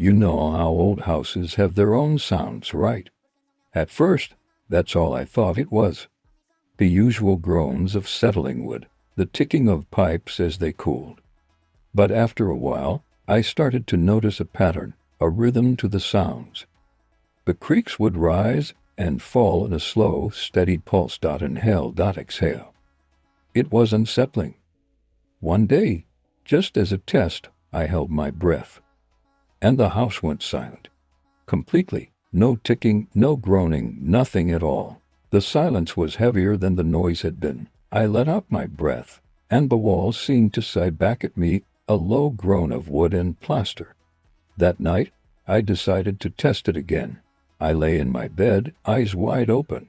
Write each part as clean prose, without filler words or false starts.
You know how old houses have their own sounds, right? At first, that's all I thought it was. The usual groans of settling wood, the ticking of pipes as they cooled. But after a while, I started to notice a pattern, a rhythm to the sounds. The creaks would rise and fall in a slow, steady pulse. Inhale, exhale. It was unsettling. One day, just as a test, I held my breath. And the house went silent. Completely. No ticking, no groaning, nothing at all. The silence was heavier than the noise had been. I let out my breath, and the walls seemed to sigh back at me, a low groan of wood and plaster. That night, I decided to test it again. I lay in my bed, eyes wide open,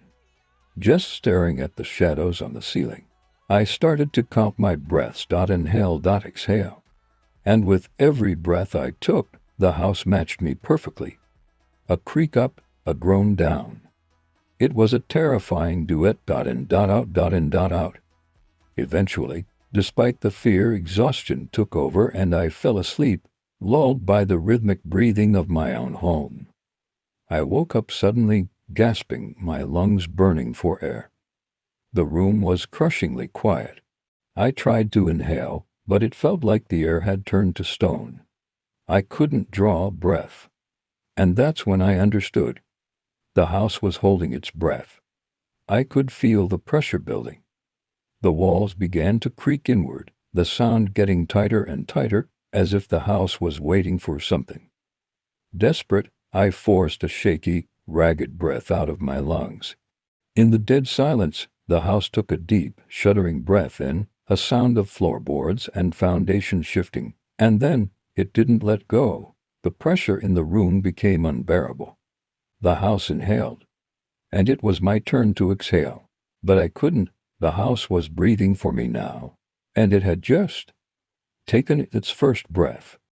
just staring at the shadows on the ceiling. I started to count my breaths. Inhale, exhale. And with every breath I took, the house matched me perfectly. A creak up, a groan down. It was a terrifying duet. In, out. Eventually, despite the fear, exhaustion took over and I fell asleep, lulled by the rhythmic breathing of my own home. I woke up suddenly, gasping, my lungs burning for air. The room was crushingly quiet. I tried to inhale, but it felt like the air had turned to stone. I couldn't draw a breath. And that's when I understood. The house was holding its breath. I could feel the pressure building. The walls began to creak inward, the sound getting tighter and tighter, as if the house was waiting for something. Desperate, I forced a shaky, ragged breath out of my lungs. In the dead silence, the house took a deep, shuddering breath in, a sound of floorboards and foundation shifting, and then it didn't let go. The pressure in the room became unbearable. The house inhaled, and it was my turn to exhale. But I couldn't. The house was breathing for me now, and it had just taken its first breath.